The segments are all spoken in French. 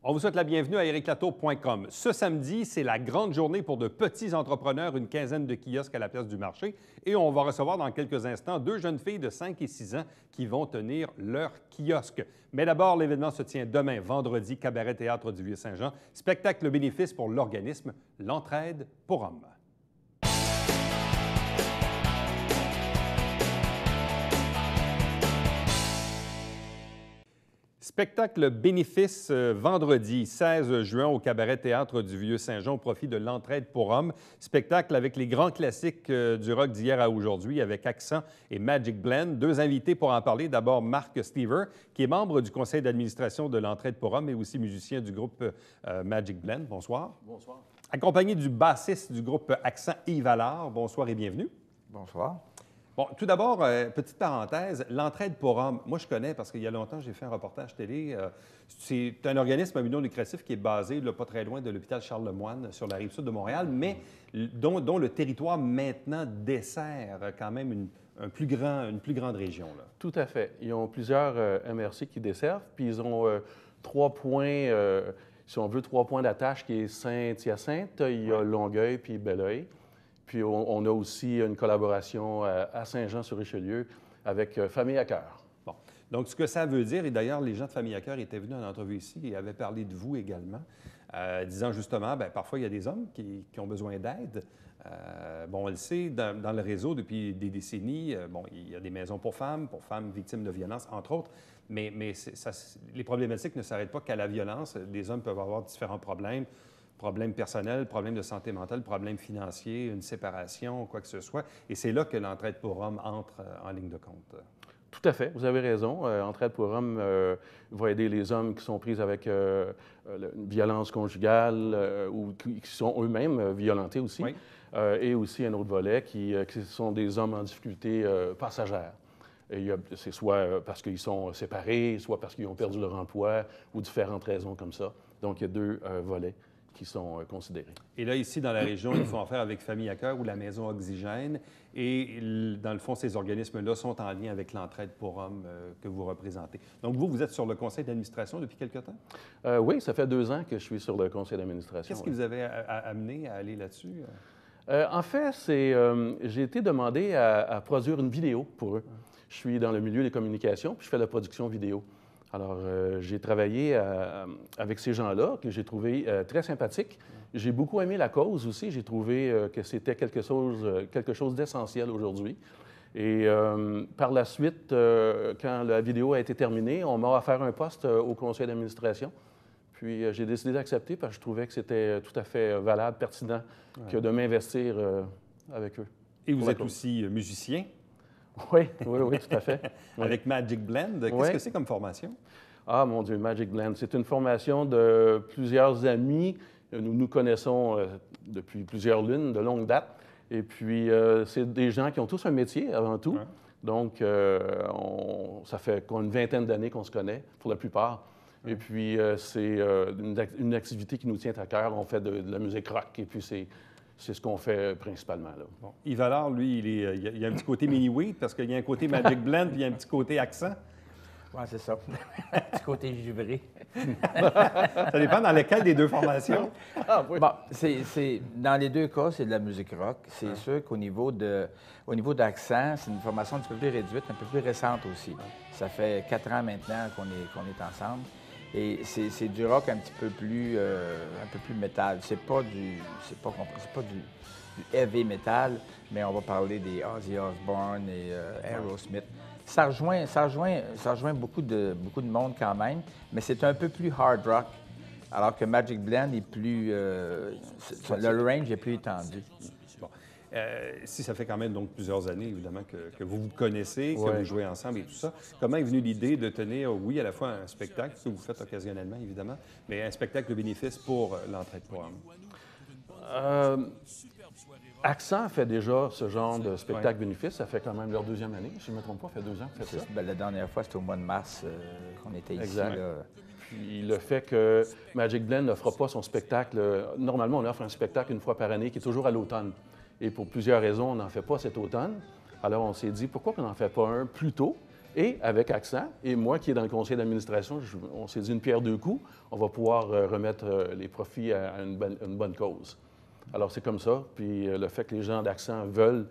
On vous souhaite la bienvenue à ericlatour.com. Ce samedi, c'est la grande journée pour de petits entrepreneurs, une quinzaine de kiosques à la place du marché. Et on va recevoir dans quelques instants deux jeunes filles de 5 et 6 ans qui vont tenir leur kiosque. Mais d'abord, l'événement se tient demain, vendredi, Cabaret Théâtre du Vieux-Saint-Jean. Spectacle bénéfice pour l'organisme L'Entraide pour Hommes. Spectacle bénéfice vendredi 16 juin au Cabaret Théâtre du Vieux-Saint-Jean au profit de l'Entraide pour Hommes. Spectacle avec les grands classiques du rock d'hier à aujourd'hui avec Accent et Magic Blend. Deux invités pour en parler. D'abord, Marc Stever, qui est membre du conseil d'administration de l'Entraide pour Hommes et aussi musicien du groupe Magic Blend. Bonsoir. Bonsoir. Accompagné du bassiste du groupe Accent, Yves Allard. Bonsoir et bienvenue. Bonsoir. Bon, tout d'abord, petite parenthèse, l'Entraide pour Hommes, moi je connais parce qu'il y a longtemps, j'ai fait un reportage télé. C'est un organisme à but non lucratif qui est basé là, pas très loin de l'hôpital Charles-Lemoine sur la rive sud de Montréal, mais dont le territoire maintenant dessert quand même une plus grande région. Là. Tout à fait. Ils ont plusieurs MRC qui desservent, puis ils ont 3 points, si on veut, 3 points d'attache qui est Saint-Hyacinthe, il y a Longueuil puis Belleuil. Puis on a aussi une collaboration à Saint-Jean-sur-Richelieu avec Famille à cœur. Bon. Donc, ce que ça veut dire, et d'ailleurs, les gens de Famille à cœur étaient venus en entrevue ici et avaient parlé de vous également, disant justement, bien, parfois, il y a des hommes qui ont besoin d'aide. Bon, on le sait, dans le réseau, depuis des décennies, bon, il y a des maisons pour femmes victimes de violences, entre autres, mais les problématiques ne s'arrêtent pas qu'à la violence. Les hommes peuvent avoir différents problèmes personnels, problèmes de santé mentale, problèmes financiers, une séparation, quoi que ce soit. Et c'est là que l'Entraide pour Hommes entre en ligne de compte. Tout à fait, vous avez raison. Entraide pour Hommes va aider les hommes qui sont pris avec une violence conjugale ou qui sont eux-mêmes violentés aussi. Oui. Et aussi un autre volet qui sont des hommes en difficulté passagère. C'est soit parce qu'ils sont séparés, soit parce qu'ils ont perdu leur emploi ou différentes raisons comme ça. Donc, il y a deux volets qui sont considérés. Et là, ici, dans la région, ils font affaire avec Famille à cœur ou la Maison Oxygène. Et dans le fond, ces organismes-là sont en lien avec l'Entraide pour Hommes que vous représentez. Donc, vous êtes sur le conseil d'administration depuis quelque temps? Oui, ça fait 2 ans que je suis sur le conseil d'administration. Qu'est-ce qui vous avait amené à aller là-dessus? En fait, j'ai été demandé à produire une vidéo pour eux. Je suis dans le milieu des communications, puis je fais la production vidéo. Alors, j'ai travaillé avec ces gens-là, que j'ai trouvé très sympathiques. J'ai beaucoup aimé la cause aussi. J'ai trouvé que c'était quelque chose d'essentiel aujourd'hui. Et par la suite, quand la vidéo a été terminée, on m'a offert un poste au conseil d'administration. Puis j'ai décidé d'accepter parce que je trouvais que c'était tout à fait valable, pertinent, que de m'investir avec eux. Et vous êtes aussi musicien? Oui, tout à fait. Avec Magic Blend. Qu'est-ce que c'est comme formation? Ah, mon Dieu, Magic Blend. C'est une formation de plusieurs amis. Nous nous connaissons depuis plusieurs lunes, de longue date. Et puis, c'est des gens qui ont tous un métier avant tout. Ouais. Donc, ça fait une vingtaine d'années qu'on se connaît, pour la plupart. Ouais. Et puis, c'est une activité qui nous tient à cœur. On fait de la musique rock. Et puis, c'est ce qu'on fait principalement. Là. Bon. Yves Allard, lui, il y a un petit côté mini-weed parce qu'il y a un côté Magic Blend puis il y a un petit côté accent. Oui, c'est ça. Un petit côté givré. Ça dépend dans lequel des deux formations. Ah, oui. Bon, dans les deux cas, c'est de la musique rock. C'est sûr qu'au niveau d'accent, c'est une formation un petit peu plus réduite, un peu plus récente aussi. Ça fait 4 ans maintenant qu'on est ensemble. Et c'est du rock un peu plus métal. C'est pas du heavy metal, mais on va parler des Ozzy Osbourne et Aerosmith. Ça rejoint beaucoup de monde quand même, mais c'est un peu plus hard rock, alors que Magic Blend est plus... le range est plus étendu. Bon. Si ça fait quand même donc plusieurs années, évidemment, que vous vous connaissez, que vous jouez ensemble et tout ça, comment est venue l'idée de tenir, oui, à la fois un spectacle, que vous faites occasionnellement, évidemment, mais un spectacle de bénéfice pour l'Entraide pour Hommes? Accent fait déjà ce genre de spectacle bénéfice. Ça fait quand même leur 2e année, si je ne me trompe pas, ça fait 2 ans que fait ça. La dernière fois, c'était au mois de mars qu'on était ici. Exact. Là. Puis le fait que Magic Blend n'offre pas son spectacle, normalement, on offre un spectacle une fois par année qui est toujours à l'automne. Et pour plusieurs raisons, on n'en fait pas cet automne. Alors, on s'est dit, pourquoi on n'en fait pas un plus tôt? Et avec Accent, et moi qui est dans le conseil d'administration, on s'est dit une pierre deux coups, on va pouvoir remettre les profits à une bonne cause. Alors c'est comme ça, puis le fait que les gens d'Accent veulent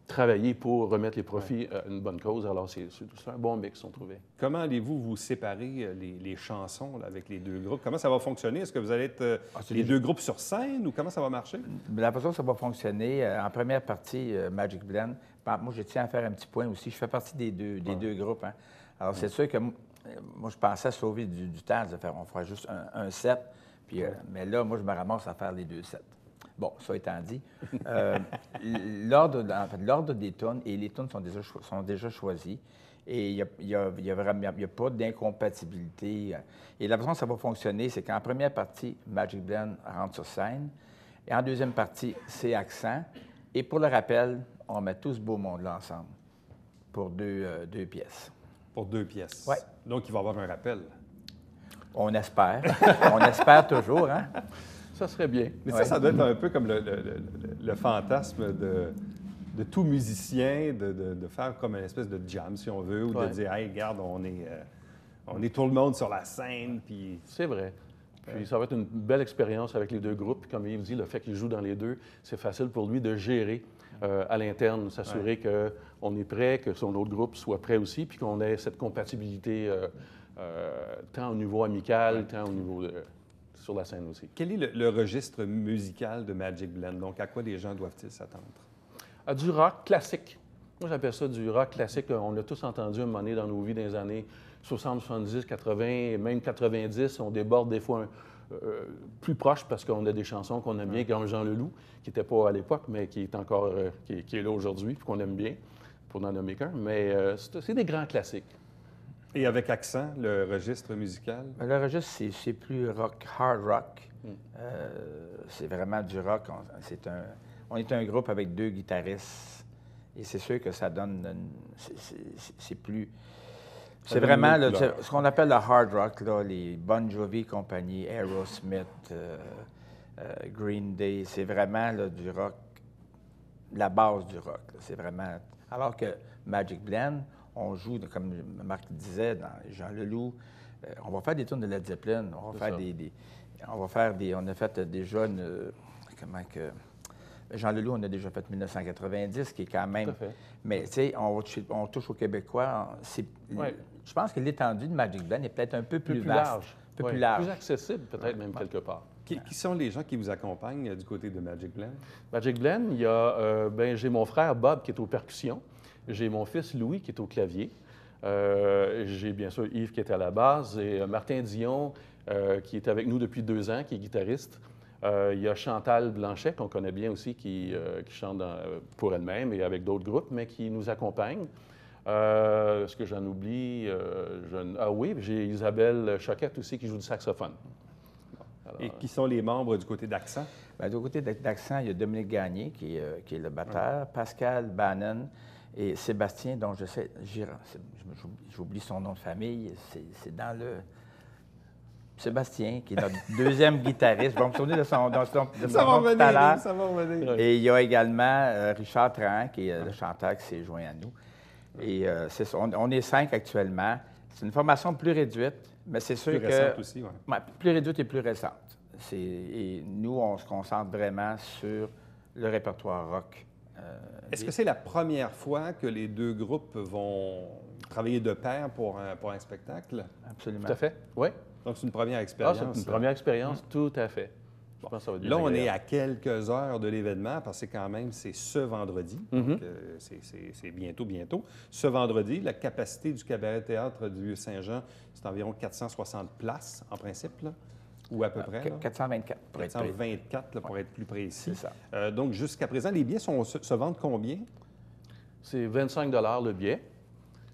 travailler pour remettre les profits à une bonne cause, alors c'est un bon mix, on trouvait. Comment allez-vous vous séparer les chansons là, avec les deux groupes? Comment ça va fonctionner? Est-ce que vous allez être les deux groupes sur scène ou comment ça va marcher? La façon dont ça va fonctionner, en première partie, Magic Blend, moi, je tiens à faire un petit point aussi. Je fais partie des deux groupes. Hein. Alors, c'est sûr que moi, je pensais sauver du temps, de faire, on fera juste un set, puis, mais là, moi, je me ramasse à faire les deux sets. Bon, ça étant dit, l'ordre des tunes, et les tunes sont déjà choisis, et il n'y a pas d'incompatibilité. Et la façon dont ça va fonctionner, c'est qu'en première partie, Magic Blend rentre sur scène, et en deuxième partie, c'est Accent. Et pour le rappel, on met tout ce beau monde-là ensemble pour deux pièces. Pour 2 pièces? Oui. Donc, il va y avoir un rappel. On espère. On espère toujours, hein? Ça serait bien. Mais ça doit être un peu comme le fantasme de tout musicien, de faire comme une espèce de jam, si on veut, ou de dire, hey, regarde, on est tout le monde sur la scène, puis... C'est vrai. Puis ça va être une belle expérience avec les deux groupes. Puis comme Yves dit, le fait qu'il joue dans les deux, c'est facile pour lui de gérer à l'interne, s'assurer qu'on est prêt, que son autre groupe soit prêt aussi, puis qu'on ait cette compatibilité tant au niveau amical, tant au niveau sur la scène aussi. Quel est le registre musical de Magic Blend? Donc, à quoi les gens doivent-ils s'attendre? À du rock classique. Moi, j'appelle ça du rock classique. On l'a tous entendu un moment donné dans nos vies dans les années 60, 70, 80, même 90. On déborde des fois plus proche parce qu'on a des chansons qu'on aime bien, comme Jean Leloup, qui n'était pas à l'époque, mais qui est encore qui est là aujourd'hui, puis qu'on aime bien, pour n'en nommer qu'un. Mais c'est des grands classiques. Et avec Accent, le registre musical? Le registre, c'est plus rock, hard rock. C'est vraiment du rock. On est un groupe avec 2 guitaristes. Et c'est sûr que ça donne... C'est plus... C'est vraiment ce qu'on appelle le hard rock, là, les Bon Jovi et compagnie, Aerosmith, Green Day. C'est vraiment là, du rock, la base du rock. C'est vraiment... Alors que Magic Blend, on joue, comme Marc disait, dans Jean Leloup, on va faire des tunes de Led Zeppelin, on va faire on a fait déjà comment que... Jean Leloup, on a déjà fait 1990, qui est quand même... Tout à fait. Mais, tu sais, on touche aux Québécois. Je pense que l'étendue de Magic Blend est peut-être un peu plus vaste. Large. Un peu plus large. Plus accessible, peut-être même quelque part. Qui sont les gens qui vous accompagnent du côté de Magic Blend? Magic Blend, il y a... j'ai mon frère Bob qui est aux percussions. J'ai mon fils Louis qui est au clavier. J'ai bien sûr Yves qui est à la base et Martin Dion qui est avec nous depuis 2 ans, qui est guitariste. Il y a Chantal Blanchet, qu'on connaît bien aussi, qui chante pour elle-même et avec d'autres groupes, mais qui nous accompagne. Est-ce que j'en oublie? Ah oui, j'ai Isabelle Choquette aussi qui joue du saxophone. Alors, et qui sont les membres du côté d'Accent? Bien, du côté d'Accent, il y a Dominique Gagné qui est le batteur, Pascal Bannon et Sébastien, dont je sais, j'oublie son nom de famille, c'est dans le... Sébastien, qui est notre 2e guitariste. Je vais me souvenir de son nom tout à l'heure. Ça va revenir. Et il y a également Richard Trahan, qui est le chanteur qui s'est joint à nous. Et c'est ça, on est 5 actuellement. C'est une formation plus réduite, mais c'est sûr plus récente aussi, oui. Ouais, plus réduite et plus récente. Et nous, on se concentre vraiment sur le répertoire rock. Est-ce que c'est la première fois que les 2 groupes vont travailler de pair pour un spectacle? Absolument. Tout à fait, oui. Donc, c'est une première expérience. C'est une première expérience, tout à fait. Je pense que ça va être Là, on agréable. est à quelques heures de l'événement, parce que quand même, c'est ce vendredi. Donc, c'est bientôt. Ce vendredi, la capacité du cabaret-théâtre du Vieux-Saint-Jean, c'est environ 460 places, en principe, là, ou à peu près. Là. 424, pour être précis. 424, là, pour être plus précis. C'est ça. Donc, jusqu'à présent, les billets se vendent combien? C'est 25 $ le billet.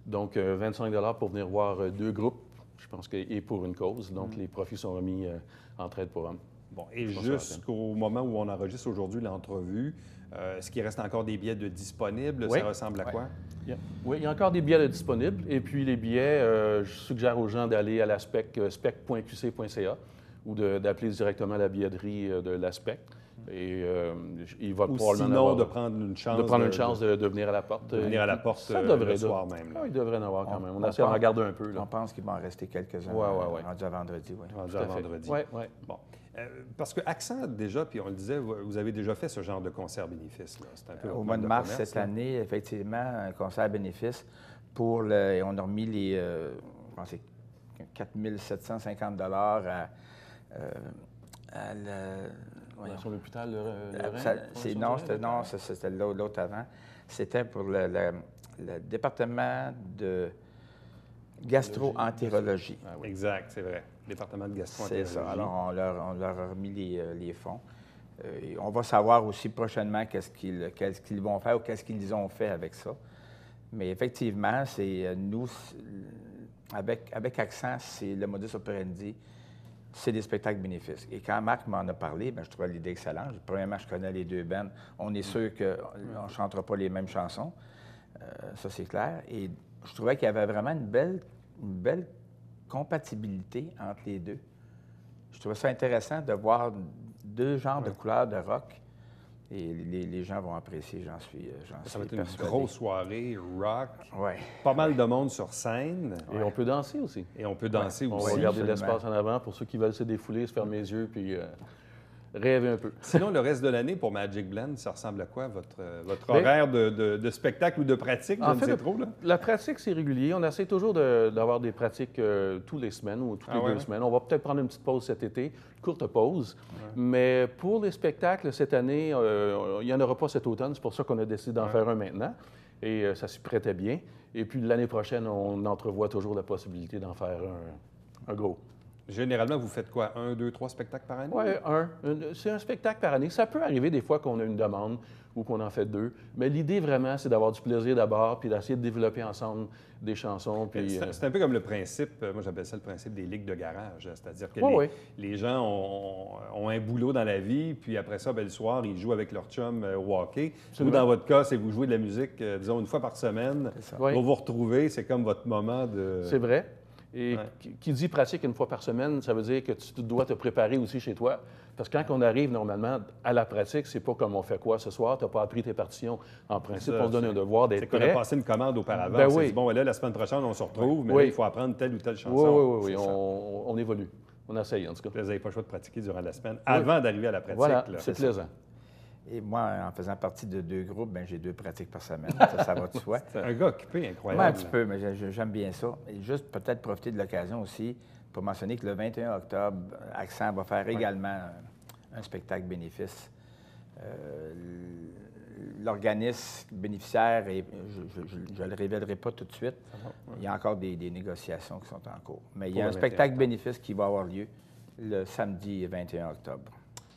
Donc, 25 $ pour venir voir 2 groupes, je pense, et pour une cause. Donc, les profits sont remis en trade pour hommes. Bon, et jusqu'au moment où on enregistre aujourd'hui l'entrevue, est-ce qu'il reste encore des billets de disponibles? Oui. Ça ressemble à quoi? Oui, il y a encore des billets disponibles. Et puis, les billets, je suggère aux gens d'aller à la spec.qc.ca ou d'appeler directement la billetterie de la spec. Et il va Ou probablement sinon, avoir, de prendre une chance. de venir à la porte. De venir à la porte ça devrait, le soir même. Ah, il devrait en avoir quand même. On on essaie d'en pense- garder un peu. Là. On pense qu'il va en rester quelques-uns rendus à vendredi. Oui. Rendu Tout à à fait. vendredi. Oui, oui. Bon. Parce que Accent, déjà, puis on le disait, vous avez déjà fait ce genre de concert bénéfice. Là. C'est un peu Au votre mois mode de mars commerce, cette là. année, effectivement, un concert à bénéfice pour le. Et on a remis les. Je pense que c'est 4 750 à voyons. Sur l'hôpital, C'était l'autre avant. C'était pour le département de gastro-entérologie. Ah, oui. Exact, c'est vrai. Département de C'est gastroentérologie. ça. Alors, on leur a remis les fonds. Et on va savoir aussi prochainement qu'est-ce qu'ils vont faire ou qu'est-ce qu'ils ont fait avec ça. Mais effectivement, c'est nous, avec Accent, c'est le modus operandi, c'est des spectacles bénéfices. Et quand Marc m'en a parlé, bien, je trouvais l'idée excellente. Premièrement, je connais les deux bands. On est sûr qu'on ne chantera pas les mêmes chansons. Ça, c'est clair. Et je trouvais qu'il y avait vraiment une belle compatibilité entre les deux. Je trouvais ça intéressant de voir deux genres de couleurs de rock. Et les gens vont apprécier, j'en suis Ça va être persuadé. une grosse soirée, rock, Ouais. pas mal de monde sur scène. Et on peut danser aussi. Et on peut danser On aussi. va garder de absolument. l'espace en avant pour ceux qui veulent se défouler, se fermer les yeux, puis rêver un peu. Sinon, le reste de l'année, pour Magic Blend, ça ressemble à quoi, votre Bien, horaire de spectacle ou de pratique? Je En ne fait, sais trop, là. La pratique, c'est régulier. On essaie toujours d'avoir des pratiques toutes les semaines ou toutes les ouais? deux semaines. On va peut-être prendre une petite pause cet été, courte pause. Mais pour les spectacles, cette année, il n'y en aura pas cet automne. C'est pour ça qu'on a décidé d'en faire un maintenant. Et ça s'y prêtait bien. Et puis l'année prochaine, on entrevoit toujours la possibilité d'en faire un gros. Généralement, vous faites quoi? 1, 2, 3 spectacles par année? Oui, c'est un spectacle par année. Ça peut arriver des fois qu'on a une demande ou qu'on en fait deux. Mais l'idée, vraiment, c'est d'avoir du plaisir d'abord, puis d'essayer de développer ensemble des chansons. Puis, C'est un peu comme le principe, moi j'appelle ça le principe des ligues de garage. C'est-à-dire que les gens ont un boulot dans la vie, puis après ça, ben, le soir, ils jouent avec leur chum au hockey. Ou dans votre cas, c'est que vous jouez de la musique, disons, une fois par semaine. Oui. Pour vous retrouver, c'est comme votre moment de... C'est vrai. Et qui dit pratique une fois par semaine, ça veut dire que tu dois te préparer aussi chez toi. Parce que quand on arrive normalement à la pratique, c'est pas comme on fait quoi ce soir, tu n'as pas appris tes partitions. En principe, on se donne un devoir C'est d'être qu'on a prêt. passé une commande auparavant. Ben On s'est oui. dit, bon, là, la semaine prochaine, on se retrouve, mais Oui. là, il faut apprendre telle ou telle chanson. Oui, C'est ça. on évolue. On essaye, en tout cas. Vous n'avez pas le choix de pratiquer durant la semaine avant d'arriver à la pratique. Voilà, là. c'est plaisant. Et moi, en faisant partie de deux groupes, bien, j'ai 2 pratiques par semaine. Ça va de soi. C'est un gars occupé, Moi, incroyable. un petit peu, mais j'aime bien ça. Et juste peut-être profiter de l'occasion aussi pour mentionner que le 21 octobre, Accent va faire également un spectacle bénéfice. L'organisme bénéficiaire, je ne le révélerai pas tout de suite. Il y a encore des négociations qui sont en cours. Mais il y a un spectacle bénéfice qui va avoir lieu le samedi 21 octobre.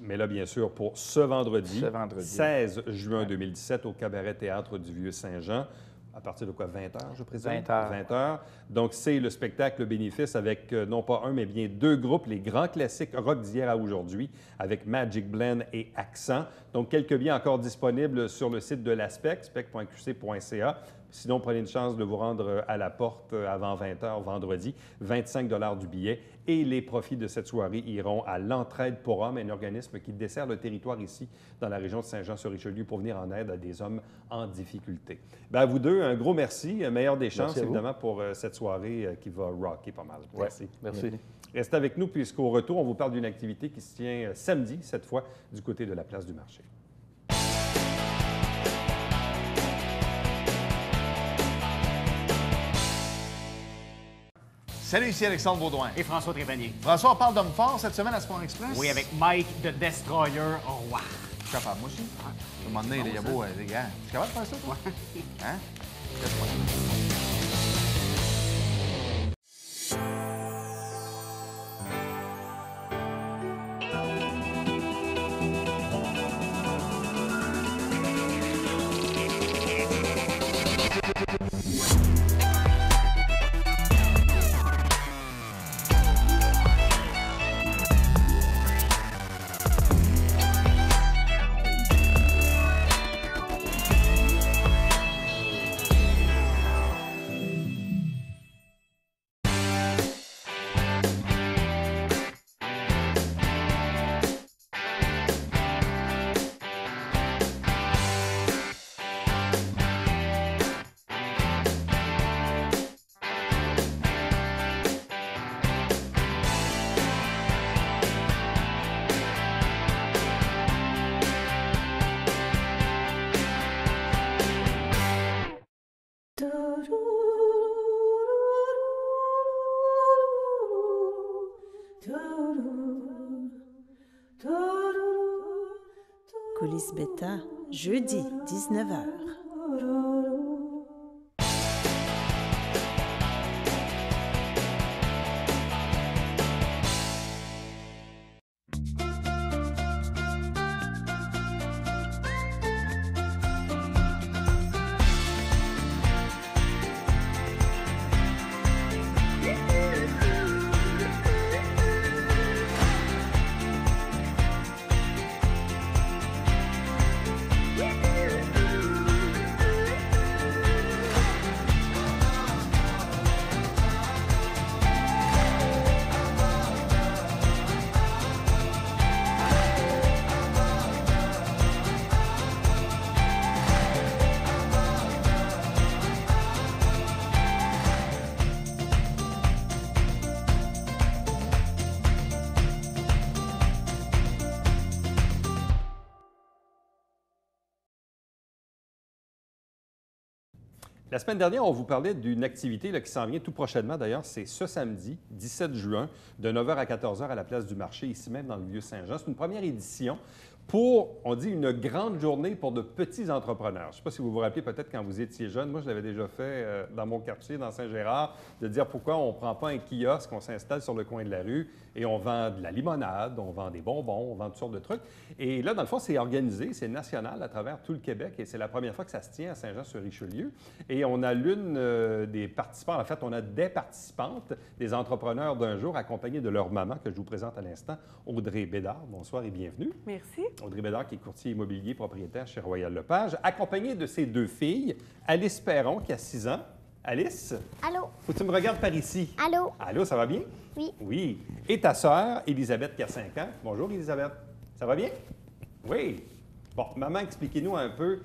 Mais là, bien sûr, pour ce vendredi, 16 juin 2017, au Cabaret Théâtre du Vieux-Saint-Jean, à partir de quoi, 20 h, je présume? 20 heures. 20 h. Donc, c'est le spectacle bénéfice avec non pas un, mais bien 2 groupes, les grands classiques rock d'hier à aujourd'hui, avec Magic Blend et Accent. Donc, quelques billets encore disponibles sur le site de l'ASPEC, spec.qc.ca. Sinon, prenez une chance de vous rendre à la porte avant 20 h vendredi, 25 $ du billet. Et les profits de cette soirée iront à l'Entraide pour hommes, un organisme qui dessert le territoire ici, dans la région de Saint-Jean-sur-Richelieu, pour venir en aide à des hommes en difficulté. Bien, à vous deux, un gros merci. Meilleure des chances, évidemment, pour cette soirée qui va rocker pas mal. Merci. Merci. Restez avec nous, puisqu'au retour, on vous parle d'une activité qui se tient samedi, cette fois, du côté de la place du marché. Salut, ici Alexandre Baudouin. Et François Trépanier. François, on parle d'hommes forts cette semaine à Sport Express? Oui, avec Mike de Destroyer Roi. Je suis capable, moi aussi. À un moment donné, il y a beau, les gars. Tu es capable de faire ça, toi? Hein? Laisse-moi. Coulisses Bêta, jeudi, 19h. La semaine dernière, on vous parlait d'une activité là, qui s'en vient tout prochainement. D'ailleurs, c'est ce samedi, 17 juin, de 9h à 14h à la place du marché, ici même dans le Vieux-Saint-Jean. C'est une première édition pour, on dit, une grande journée pour de petits entrepreneurs. Je ne sais pas si vous vous rappelez peut-être quand vous étiez jeune. Moi, je l'avais déjà fait dans mon quartier, dans Saint-Gérard, de dire pourquoi on ne prend pas un kiosque, on s'installe sur le coin de la rue et on vend de la limonade, on vend des bonbons, on vend toutes sortes de trucs. Et là, dans le fond, c'est organisé, c'est national à travers tout le Québec et c'est la première fois que ça se tient à Saint-Jean-sur-Richelieu. Et on a l'une des participants, en fait, on a des participantes, des entrepreneurs d'un jour accompagnés de leur maman que je vous présente à l'instant, Audrey Bédard. Bonsoir et bienvenue. Merci. Audrey Bédard, qui est courtier immobilier propriétaire chez Royal Lepage, accompagnée de ses deux filles, Alice Perron, qui a 6 ans. Alice? Allô? Faut que tu me regardes par ici. Allô? Allô, ça va bien? Oui. Oui. Et ta sœur, Élisabeth, qui a 5 ans. Bonjour, Élisabeth. Ça va bien? Oui. Bon, maman, expliquez-nous un peu,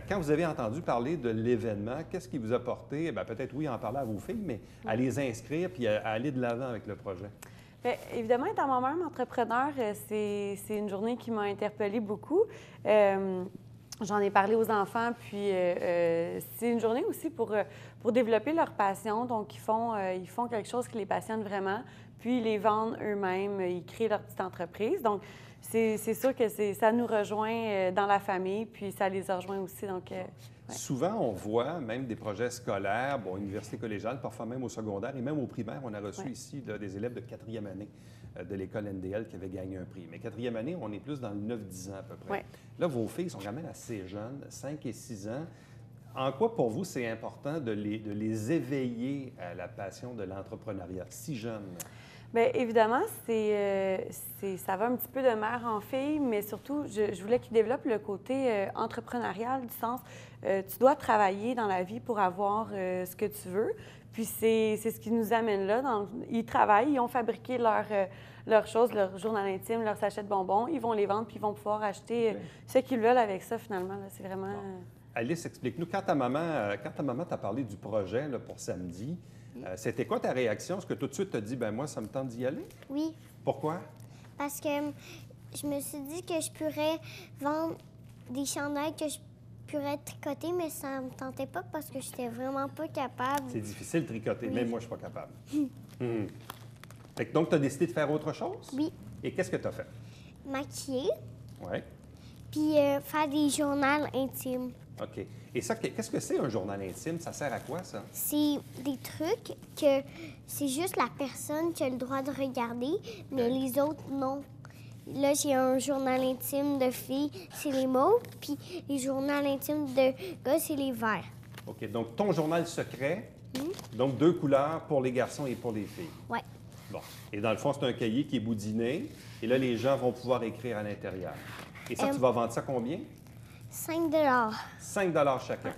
quand vous avez entendu parler de l'événement, qu'est-ce qui vous a porté, bien, peut-être, oui, en parler à vos filles, mais à les inscrire puis à aller de l'avant avec le projet? Bien, évidemment, étant moi-même entrepreneur, c'est une journée qui m'a interpellée beaucoup. J'en ai parlé aux enfants, puis c'est une journée aussi pour développer leur passion. Donc, ils font quelque chose qui les passionne vraiment, puis ils les vendent eux-mêmes, ils créent leur petite entreprise. Donc, c'est sûr que ça nous rejoint dans la famille, puis ça les rejoint aussi. Donc, ouais. Souvent, on voit même des projets scolaires, bon, université collégiale, parfois même au secondaire et même au primaire. On a reçu ici là, des élèves de 4e année de l'école NDL qui avaient gagné un prix. Mais 4e année, on est plus dans le 9-10 ans à peu près. Ouais. Là, vos filles sont quand même assez jeunes, 5 et 6 ans. En quoi, pour vous, c'est important de les éveiller à la passion de l'entrepreneuriat si jeunes? Bien, évidemment, ça va un petit peu de mère en fille, mais surtout, je voulais qu'ils développent le côté entrepreneurial, du sens, tu dois travailler dans la vie pour avoir ce que tu veux. Puis c'est ce qui nous amène là. Ils travaillent, ils ont fabriqué leurs choses, leur journal intime, leur sachet de bonbons. Ils vont les vendre, puis ils vont pouvoir acheter ce qu'ils veulent avec ça, finalement. C'est vraiment... Alice, explique-nous, quand ta maman t'a parlé du projet là, pour samedi, c'était quoi ta réaction? Est-ce que tout de suite, tu as dit, ben moi, ça me tente d'y aller? Oui, Pourquoi? parce que je me suis dit que je pourrais vendre des chandails que je pourrais tricoter, mais ça ne me tentait pas parce que je n'étais vraiment pas capable. C'est difficile de tricoter, Oui. même moi, je ne suis pas capable. Fait que donc, tu as décidé de faire autre chose? Oui, Et qu'est-ce que tu as fait? maquiller, Oui. puis faire des journaux intimes. OK. Et ça, qu'est-ce que c'est un journal intime? Ça sert à quoi, ça? C'est des trucs que c'est juste la personne qui a le droit de regarder, mais les autres, non. Là, j'ai un journal intime de filles, c'est les mauves, puis les journaux intimes de gars, c'est les verts. OK. Donc, ton journal secret, donc 2 couleurs pour les garçons et pour les filles. Ouais. Bon. Et dans le fond, c'est un cahier qui est boudiné. Et là, les gens vont pouvoir écrire à l'intérieur. Et ça, tu vas vendre ça combien? 5 5 chacun.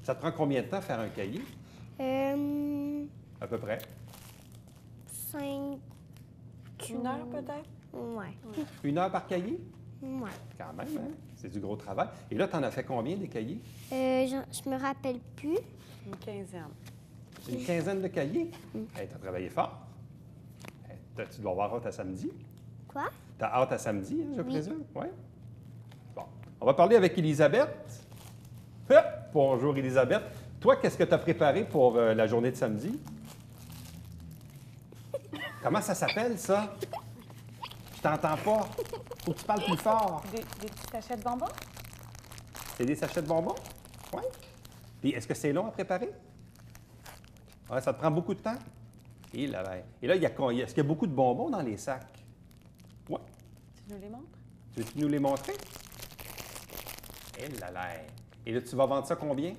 Ça te prend combien de temps faire un cahier? À peu près? 5... 1 heure, peut-être? Ouais. 1 heure par cahier? Ouais. Quand même, hein? C'est du gros travail. Et là, tu en as fait combien des cahiers? Je me rappelle plus. Une quinzaine. Une quinzaine de cahiers? Hey, tu as travaillé fort. Hey, tu dois avoir hâte à samedi. Quoi? Tu as hâte à samedi, hein, je présume? Oui. Bon. On va parler avec Élisabeth. Hop! Bonjour, Élisabeth. Toi, qu'est-ce que tu as préparé pour la journée de samedi? Comment ça s'appelle, ça? Je t'entends pas. Faut que tu parles plus fort. Des petits sachets de bonbons? C'est des sachets de bonbons? Oui. Puis, est-ce que c'est long à préparer? Ouais, ça te prend beaucoup de temps? Et là, est-ce qu'il y a beaucoup de bonbons dans les sacs? Oui. Tu nous les montres? Tu veux nous les montrer? Et là, là. Et là, tu vas vendre ça combien?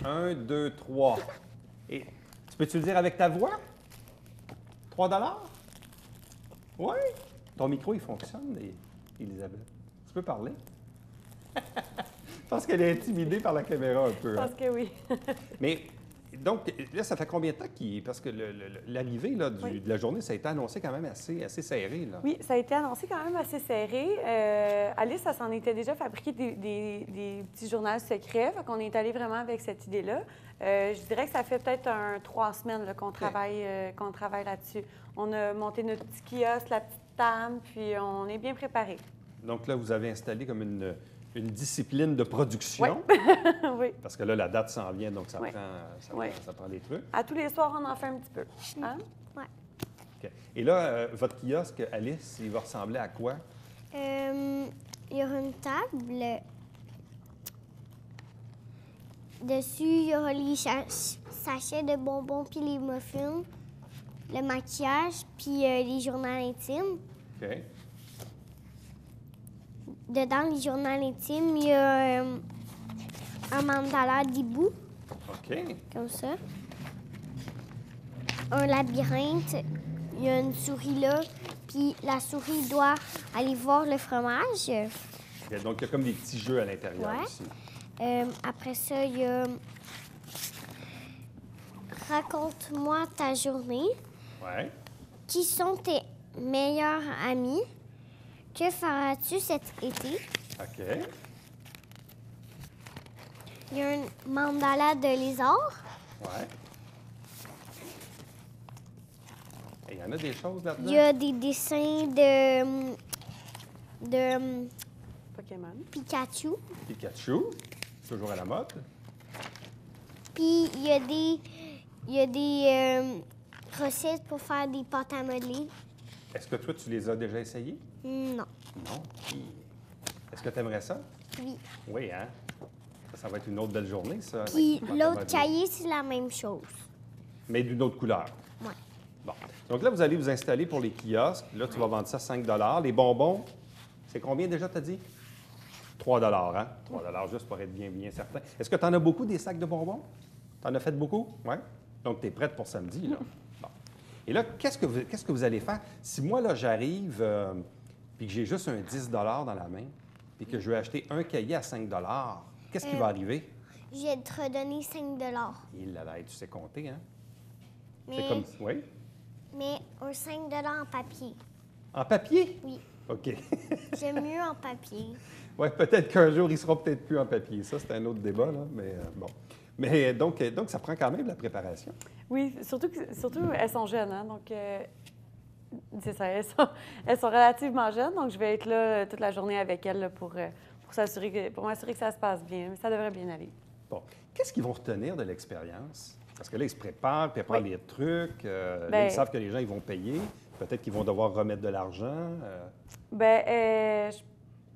1, 2, 3. Et tu peux-tu le dire avec ta voix? 3 $? Oui. Ton micro, il fonctionne, Elisabeth. Tu peux parler? Je pense qu'elle est intimidée par la caméra un peu. Je pense que oui. Mais donc, là, ça fait combien de temps parce que l'arrivée là, Oui. de la journée, ça a été annoncé quand même assez serré, là. Oui, ça a été annoncé quand même assez serré. Alice, ça s'en était déjà fabriqué des petits journaux secrets. Fait qu'on est allé vraiment avec cette idée-là. Je dirais que ça fait peut-être 3 semaines là, qu'on travaille là-dessus. On a monté notre petit kiosque, la petite table, puis on est bien préparés. Donc là, vous avez installé comme une discipline de production. Oui. Parce que là, la date s'en vient, donc ça, Oui. ça prend des trucs. À tous les soirs, on en fait un petit peu. Hein? Ouais. OK. Et là, votre kiosque, Alice, il va ressembler à quoi? Il y aura une table. Dessus, il y aura les sachets de bonbons puis les muffins, le maquillage puis les journaux intimes. OK. Dedans les journaux intimes, il y a un mandala d'hibou, OK. comme ça. Un labyrinthe. Il y a une souris là, puis la souris doit aller voir le fromage. OK. Donc, il y a comme des petits jeux à l'intérieur Ouais. ici. Après ça, il y a Raconte-moi ta journée. Ouais. Qui sont tes meilleurs amis? Que feras-tu cet été? OK. Il y a un mandala de lézard. Ouais. Et il y en a des choses là-dedans? Il y a des dessins de Pokémon. Pikachu. Pikachu, toujours à la mode. Puis il y a des recettes pour faire des pâtes à modeler. Est-ce que toi, tu les as déjà essayées? Non. Non. Est-ce que tu aimerais ça? Oui. Oui, hein? Ça va être une autre belle journée, ça. Puis avec les l'autre pâtes à modeler. cahier, c'est la même chose. Mais d'une autre couleur. Ouais. Bon. Donc là, vous allez vous installer pour les kiosques. Là, tu vas vendre ça 5 $. Les bonbons, c'est combien déjà, t'as dit? 3 $, hein? 3 $ juste pour être bien certain. Est-ce que tu en as beaucoup des sacs de bonbons? Tu en as fait beaucoup? Oui. Donc, tu es prête pour samedi, là. Bon. Et là, qu'est-ce que vous allez faire? Si moi, là, j'arrive puis que j'ai juste un 10 $ dans la main puis que je veux acheter un cahier à 5 $, qu'est-ce qui va arriver? Je vais te redonner 5 Il là, tu sais compter, hein? mais, C'est comme... Oui? mais un 5 en papier. En papier? Oui. OK. J'aime mieux en papier. Oui, peut-être qu'un jour, il sera peut-être plus en papier. Ça, c'est un autre débat, là, mais bon. Mais donc, ça prend quand même de la préparation. Oui, surtout elles sont jeunes, hein, donc c'est ça, elles sont relativement jeunes, donc je vais être là toute la journée avec elles là, pour m'assurer que ça se passe bien, mais ça devrait bien aller. Bon. Qu'est-ce qu'ils vont retenir de l'expérience? Parce que là, ils se préparent Oui. les trucs. Là, Bien, ils savent que les gens, ils vont payer. Peut-être qu'ils vont devoir remettre de l'argent. Bien,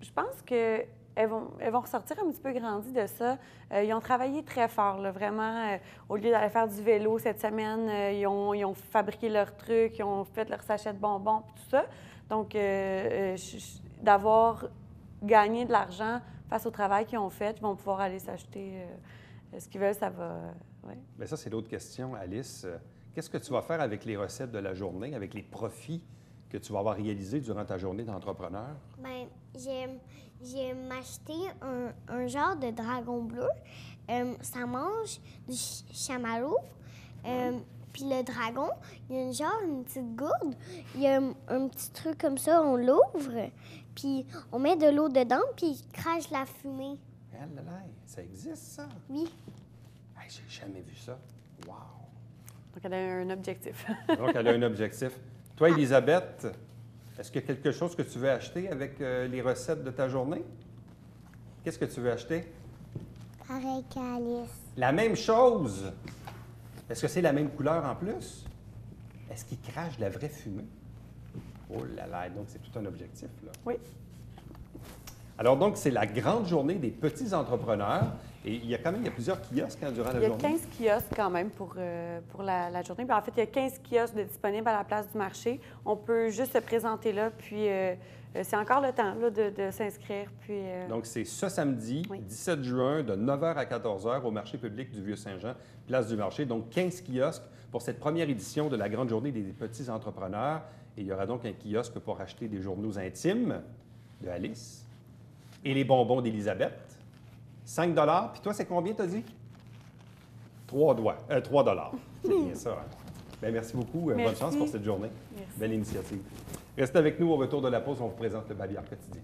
je pense que elles vont ressortir un petit peu grandies de ça. Ils ont travaillé très fort, là, vraiment. Au lieu d'aller faire du vélo cette semaine, ils ont fabriqué leurs trucs, ils ont fait leurs sachets de bonbons, puis tout ça. Donc, d'avoir gagné de l'argent face au travail qu'ils ont fait, ils vont pouvoir aller s'acheter ce qu'ils veulent, ça va... ouais. Bien, ça, c'est l'autre question, Alice. Qu'est-ce que tu vas faire avec les recettes de la journée, avec les profits que tu vas avoir réalisés durant ta journée d'entrepreneur? Ben, j'ai m'acheté un genre de dragon bleu. Ça mange du chamallow. Puis le dragon, il y a une petite gourde. Il y a un petit truc comme ça, on l'ouvre. Puis on met de l'eau dedans, puis il crache la fumée. Ah là là, ça existe, ça? Oui. Hey, j'ai jamais vu ça. Wow! Donc, elle a un objectif. Donc, elle a un objectif. Toi, Elisabeth, est-ce qu'il y a quelque chose que tu veux acheter avec les recettes de ta journée? Qu'est-ce que tu veux acheter? Pareil qu'Alice. La même chose. Est-ce que c'est la même couleur en plus? Est-ce qu'il crache de la vraie fumée? Oh là là, donc c'est tout un objectif, là. Oui. Alors donc, c'est la grande journée des petits entrepreneurs. Et il y a plusieurs kiosques durant la Il y a journée. 15 kiosques quand même pour la journée. Puis en fait, il y a 15 kiosques de disponibles à la place du marché. On peut juste se présenter là, puis c'est encore le temps là, de s'inscrire. Puis, Donc, c'est ce samedi, 17 juin, de 9h à 14h au marché public du Vieux-Saint-Jean, place du marché. Donc, 15 kiosques pour cette première édition de la grande journée des petits entrepreneurs. Et il y aura donc un kiosque pour acheter des journaux intimes de Alice et les bonbons d'Élisabeth. 5 $. Puis toi, c'est combien, t'as dit? 3 $. C'est bien ça. Hein? Bien, merci beaucoup. Bonne Merci. chance pour cette journée. Merci. Belle initiative. Restez avec nous au retour de la pause. On vous présente le Babillard quotidien.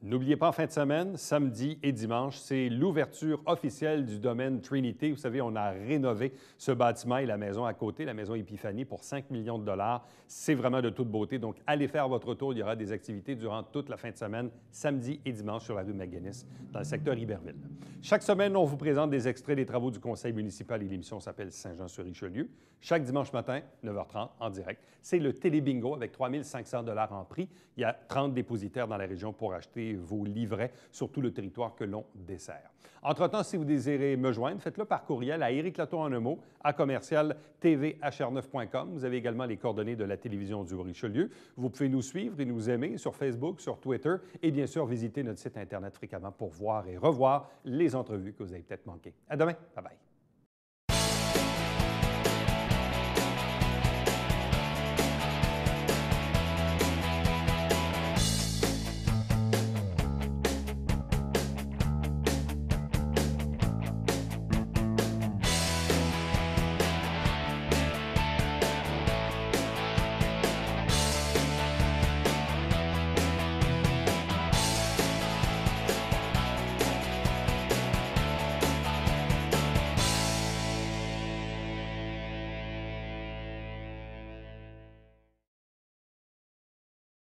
N'oubliez pas, en fin de semaine, samedi et dimanche, c'est l'ouverture officielle du domaine Trinity. Vous savez, on a rénové ce bâtiment et la maison à côté, la maison Épiphanie, pour 5 millions de $. C'est vraiment de toute beauté. Donc, allez faire votre tour. Il y aura des activités durant toute la fin de semaine, samedi et dimanche, sur la rue McGuinness, dans le secteur Iberville. Chaque semaine, on vous présente des extraits des travaux du conseil municipal et l'émission s'appelle Saint-Jean-sur-Richelieu. Chaque dimanche matin, 9h30, en direct. C'est le télébingo avec 3 500 $ en prix. Il y a 30 dépositaires dans la région pour acheter vos livrets sur tout le territoire que l'on dessert. Entre-temps, si vous désirez me joindre, faites-le par courriel à Éric Lato en un mot, à commercial-tvhr9.com. Vous avez également les coordonnées de la télévision du Richelieu. Vous pouvez nous suivre et nous aimer sur Facebook, sur Twitter et bien sûr visiter notre site Internet fréquemment pour voir et revoir les entrevues que vous avez peut-être manquées. À demain. Bye bye.